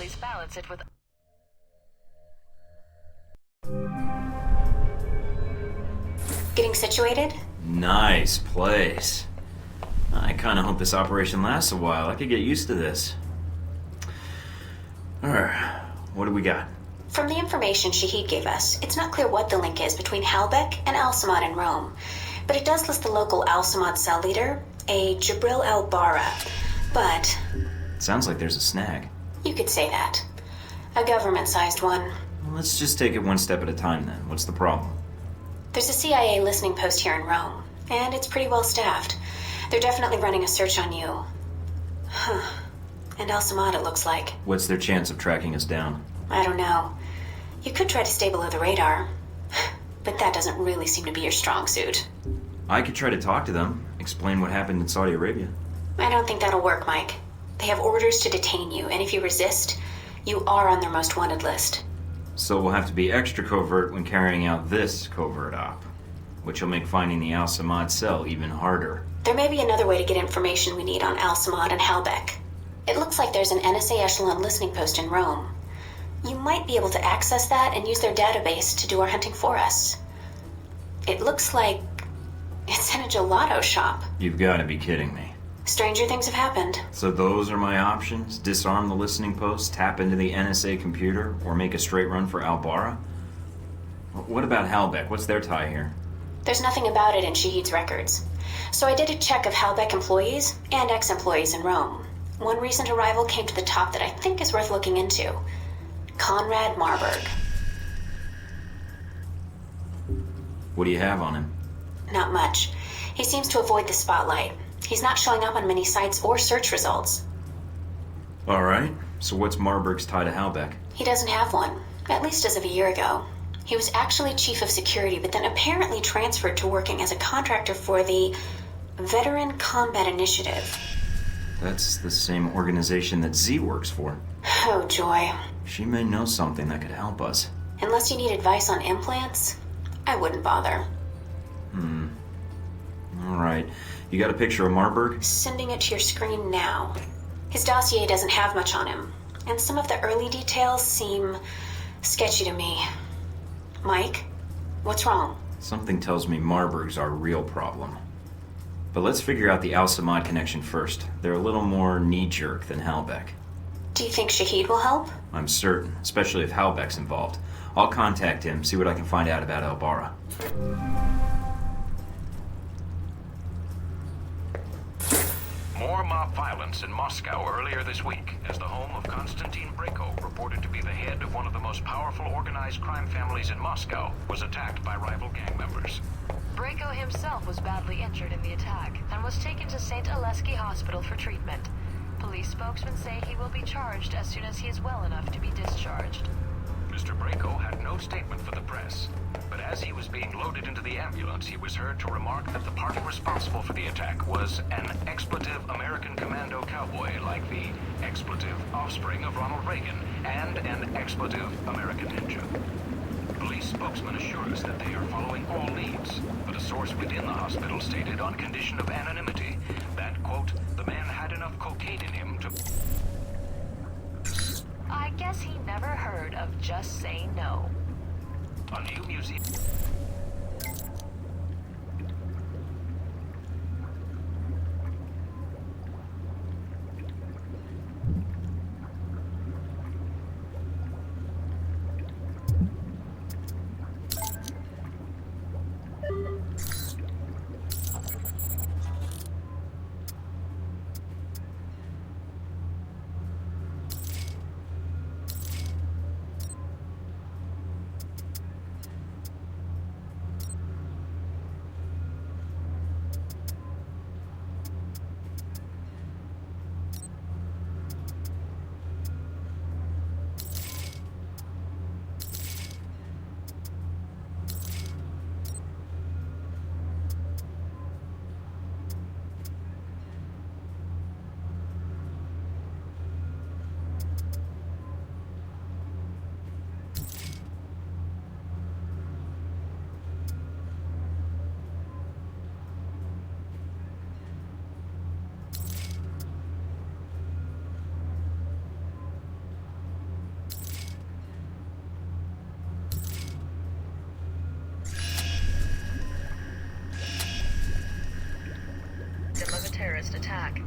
police balance it with... Getting situated? Nice place. I kind of hope this operation lasts a while. I could get used to this. Alright, what do we got? From the information Shaheed gave us, it's not clear what the link is between Halbech and Al-Samad in Rome, but it does list the local Al-Samad cell leader, a Jibril al-Barra, but... Sounds like there's a snag. You could say that. A government-sized one. Well, let's just take it one step at a time then. What's the problem? There's a CIA listening post here in Rome, and it's pretty well staffed. They're definitely running a search on you. Huh. And Al-Samad, it looks like. What's their chance of tracking us down? I don't know. You could try to stay below the radar, but that doesn't really seem to be your strong suit. I could try to talk to them, explain what happened in Saudi Arabia. I don't think that'll work, Mike. They have orders to detain you, and if you resist, you are on their most wanted list. So we'll have to be extra covert when carrying out this covert op, which will make finding the Al-Samad cell even harder. There may be another way to get information we need on Al-Samad and Halbech. It looks like there's an NSA echelon listening post in Rome. You might be able to access that and use their database to do our hunting for us. It looks like it's in a gelato shop. You've got to be kidding me. Stranger things have happened. So those are my options? Disarm the listening post, tap into the NSA computer, or make a straight run for Al-Barra? What about Halbech? What's their tie here? There's nothing about it in Shaheed's records. So I did a check of Halbech employees and ex-employees in Rome. One recent arrival came to the top that I think is worth looking into. Conrad Marburg. What do you have on him? Not much. He seems to avoid the spotlight. He's not showing up on many sites or search results. Alright, so what's Marburg's tie to Halbech? He doesn't have one, at least as of a year ago. He was actually chief of security, but then apparently transferred to working as a contractor for the Veteran Combat Initiative. That's the same organization that Z works for. Oh, joy. She may know something that could help us. Unless you need advice on implants, I wouldn't bother. Alright. You got a picture of Marburg? Sending it to your screen now. His dossier doesn't have much on him, and some of the early details seem sketchy to me. Mike, what's wrong? Something tells me Marburg's our real problem. But let's figure out the Al-Samad connection first. They're a little more knee-jerk than Halbech. Do you think Shaheed will help? I'm certain, especially if Halbech's involved. I'll contact him, see what I can find out about Al-Barra. More mob violence in Moscow earlier this week, as the home of Konstantin Brayko, reported to be the head of one of the most powerful organized crime families in Moscow, was attacked by rival gang members. Brayko himself was badly injured in the attack and was taken to St. Alesky Hospital for treatment. Police spokesmen say he will be charged as soon as he is well enough to be discharged. Mr. Brayko had no statement for the press, but as he was being loaded into the ambulance, he was heard to remark that the party responsible for the attack was an expletive American commando cowboy like the expletive offspring of Ronald Reagan and an expletive American ninja. Police spokesmen assure us that they are following all leads, but a source within the hospital stated on condition of anonymity that, quote, the man had enough cocaine in him to... I guess he never heard of Just Say No. A new museum... attack.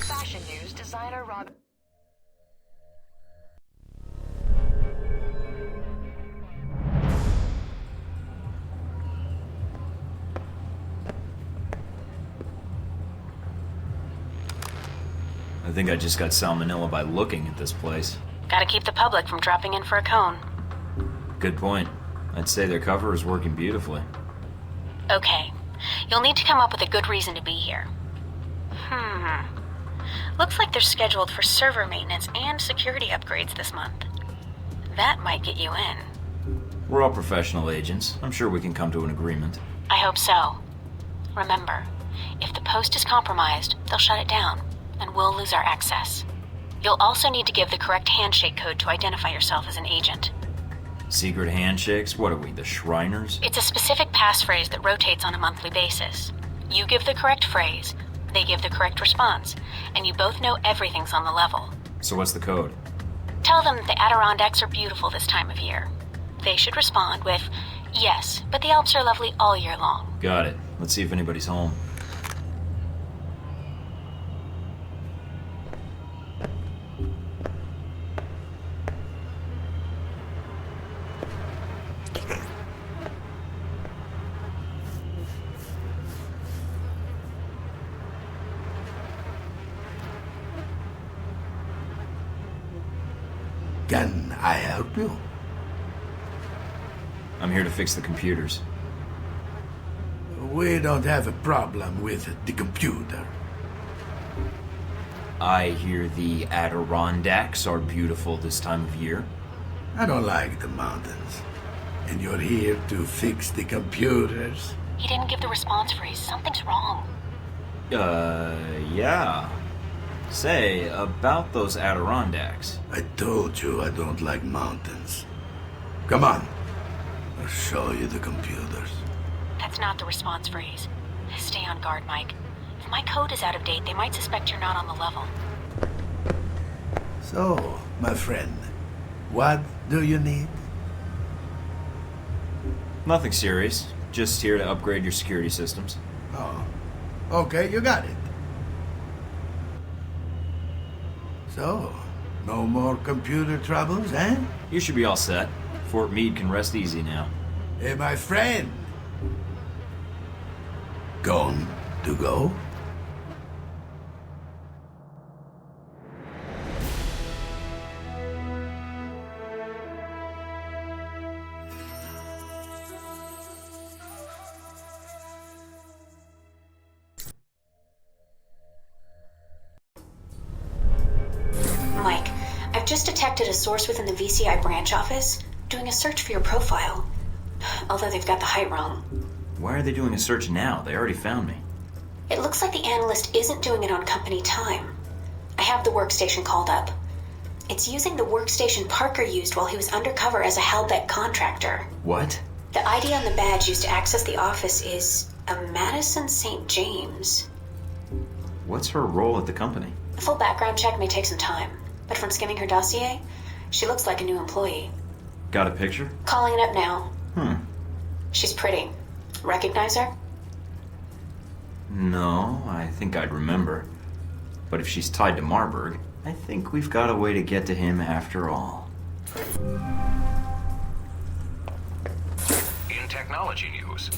Fashion news, designer Rob... I think I just got salmonella by looking at this place. Gotta keep the public from dropping in for a cone. Good point. I'd say their cover is working beautifully. Okay. You'll need to come up with a good reason to be here. Looks like they're scheduled for server maintenance and security upgrades this month. That might get you in. We're all professional agents. I'm sure we can come to an agreement. I hope so. Remember, if the post is compromised, they'll shut it down, and we'll lose our access. You'll also need to give the correct handshake code to identify yourself as an agent. Secret handshakes? What are we, the Shriners? It's a specific passphrase that rotates on a monthly basis. You give the correct phrase, they give the correct response, and you both know everything's on the level. So what's the code? Tell them that the Adirondacks are beautiful this time of year. They should respond with, yes, but the Alps are lovely all year long. Got it. Let's see if anybody's home. Can I help you? I'm here to fix the computers. We don't have a problem with the computer. I hear the Adirondacks are beautiful this time of year. I don't like the mountains. And you're here to fix the computers? He didn't give the response phrase. Something's wrong. Yeah. Say, about those Adirondacks. I told you I don't like mountains. Come on. I'll show you the computers. That's not the response phrase. Stay on guard, Mike. If my code is out of date, they might suspect you're not on the level. So, my friend, what do you need? Nothing serious. Just here to upgrade your security systems. Oh, okay, you got it. So, no more computer troubles, eh? You should be all set. Fort Meade can rest easy now. Hey, my friend. Gone to go? Mike, I've just detected a source within the VCI branch office doing a search for your profile. Although they've got the height wrong. Why are they doing a search now? They already found me. It looks like the analyst isn't doing it on company time. I have the workstation called up. It's using the workstation Parker used while he was undercover as a Halbech contractor. What? The ID on the badge used to access the office is a Madison St. James. What's her role at the company? A full background check may take some time, but from skimming her dossier, she looks like a new employee. Got a picture? Calling it up now. She's pretty. Recognize her? No, I think I'd remember. But if she's tied to Marburg, I think we've got a way to get to him after all. In technology news.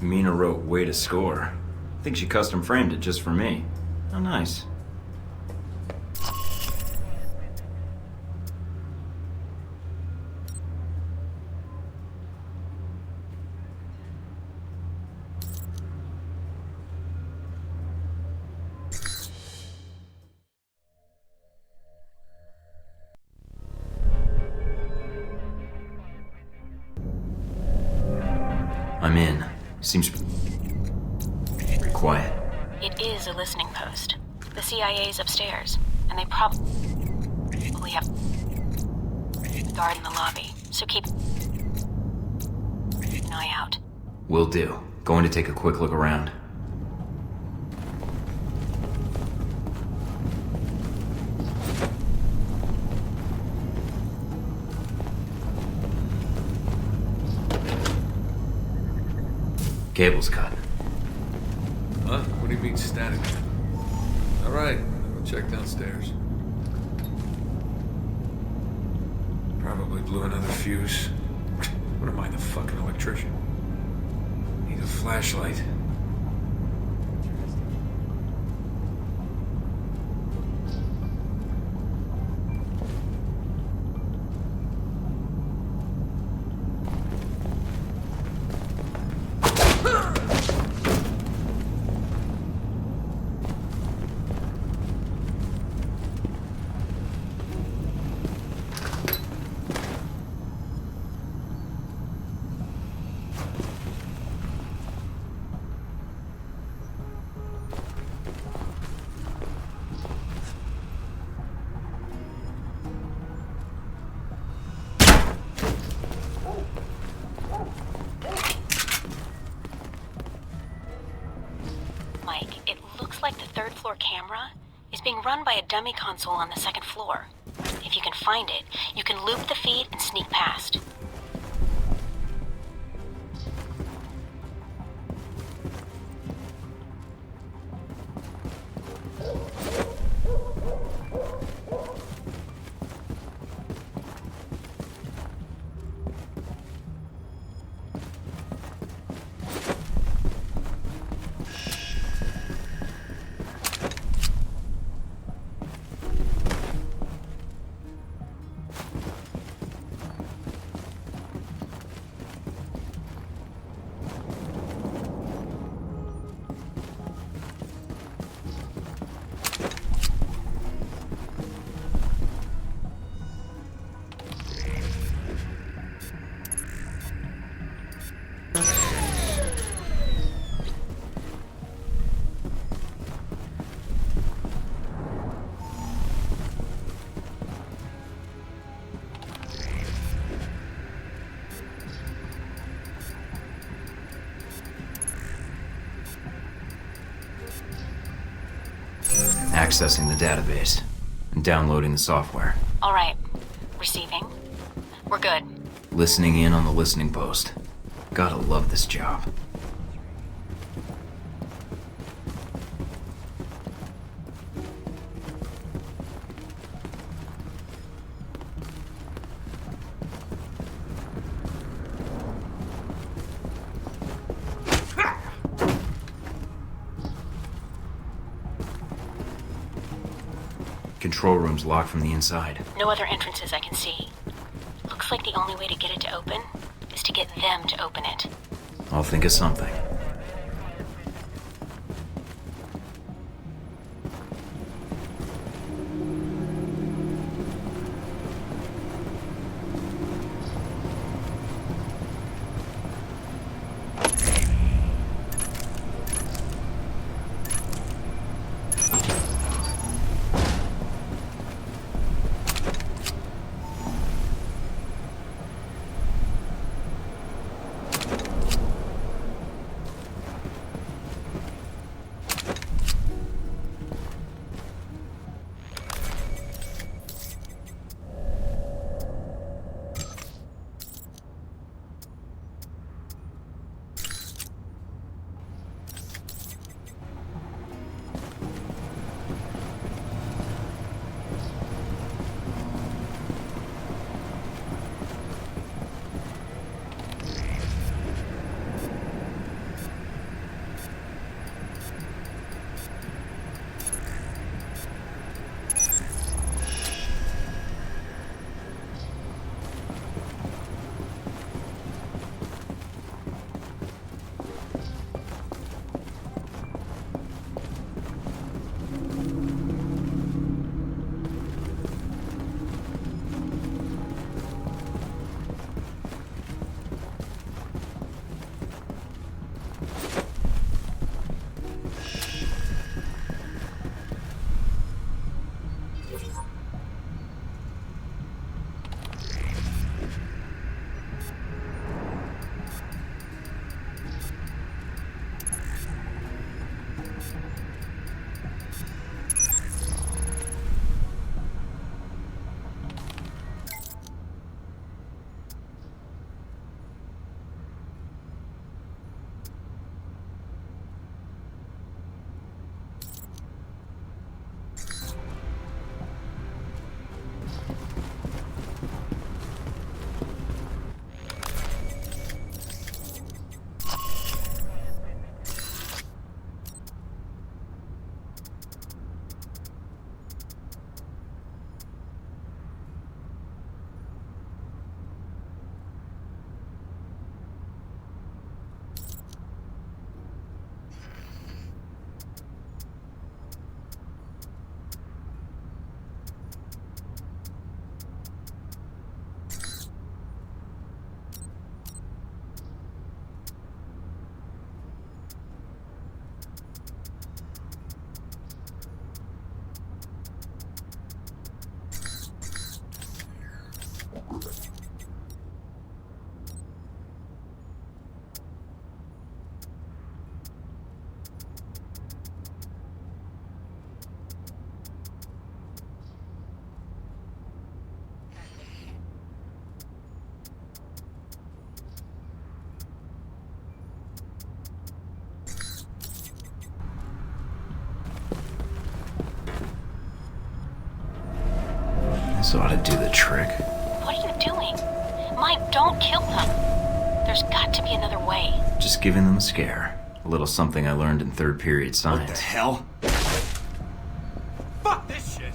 Mina wrote "Way to score." I think she custom framed it just for me. How nice. I'm in. Seems pretty quiet. It is a listening post. The CIA's upstairs, and they probably have a guard in the lobby, so keep an eye out. Will do. Going to take a quick look around. Cable's cut. Huh? What do you mean static? All right, I'll check downstairs. Probably blew another fuse. What am I, the fucking electrician? Need a flashlight. Like the third floor camera is being run by a dummy console on the second floor. If you can find it, you can loop the feed and sneak past. accessing the database and downloading the software. All right. Receiving. We're good. Listening in on the listening post. Gotta love this job. Control room's locked from the inside. No other entrances I can see. Looks like the only way to get it to open is to get them to open it. I'll think of something. This ought to do the trick. What are you doing? Mike, don't kill them. There's got to be another way. Just giving them a scare. A little something I learned in third period science. What the hell? Fuck this shit!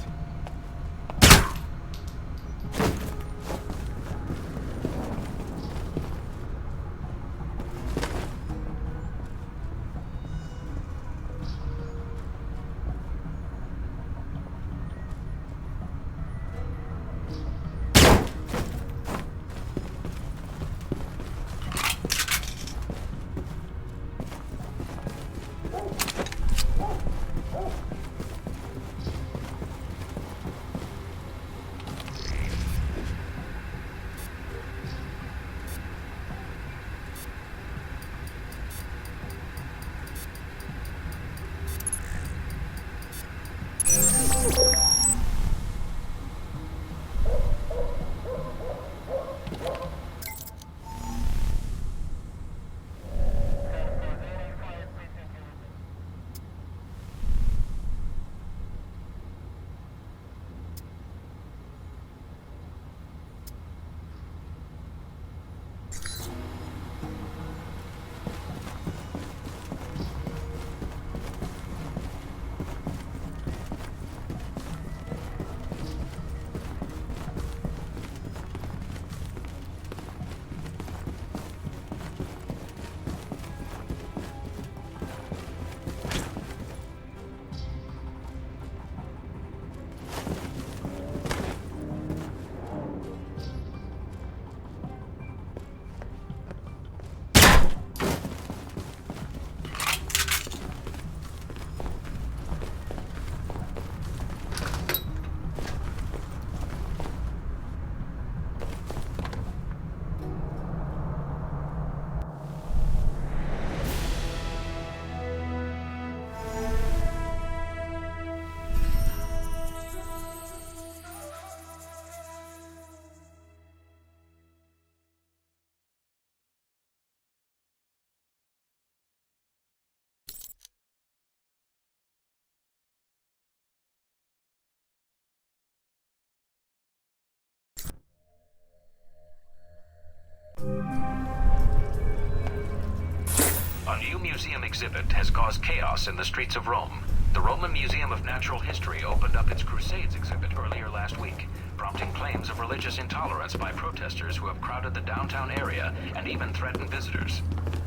museum exhibit has caused chaos in the streets of Rome. The Roman Museum of Natural History opened up its Crusades exhibit earlier last week, prompting claims of religious intolerance by protesters who have crowded the downtown area and even threatened visitors.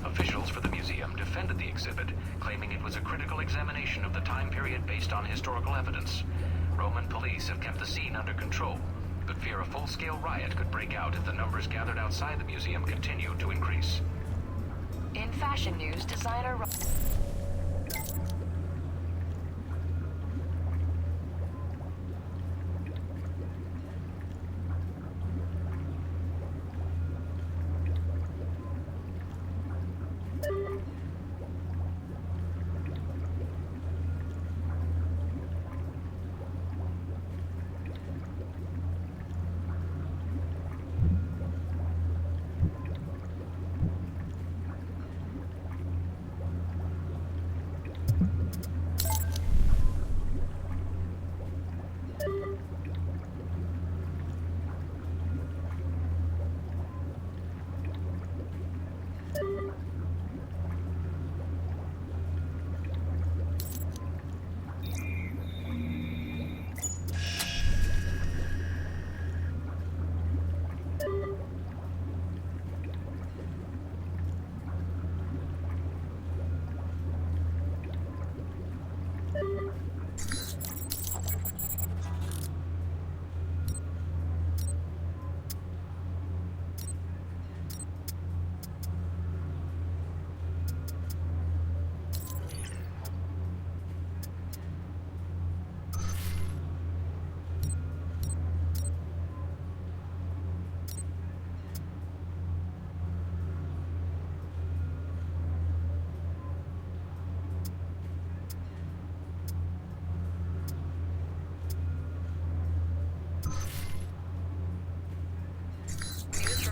Officials for the museum defended the exhibit, claiming it was a critical examination of the time period based on historical evidence. Roman police have kept the scene under control, but fear a full-scale riot could break out if the numbers gathered outside the museum continue to increase. In fashion news, designer...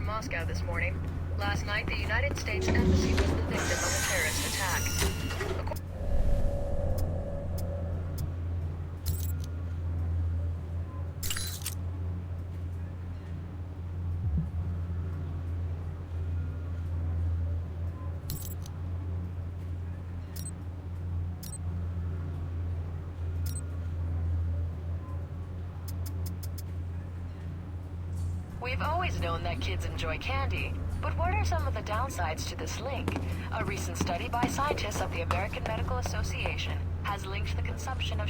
Moscow this morning. Last night, the United States Embassy was the victim of a terrorist attack. We've always known that kids enjoy candy, but what are some of the downsides to this link? A recent study by scientists of the American Medical Association has linked the consumption of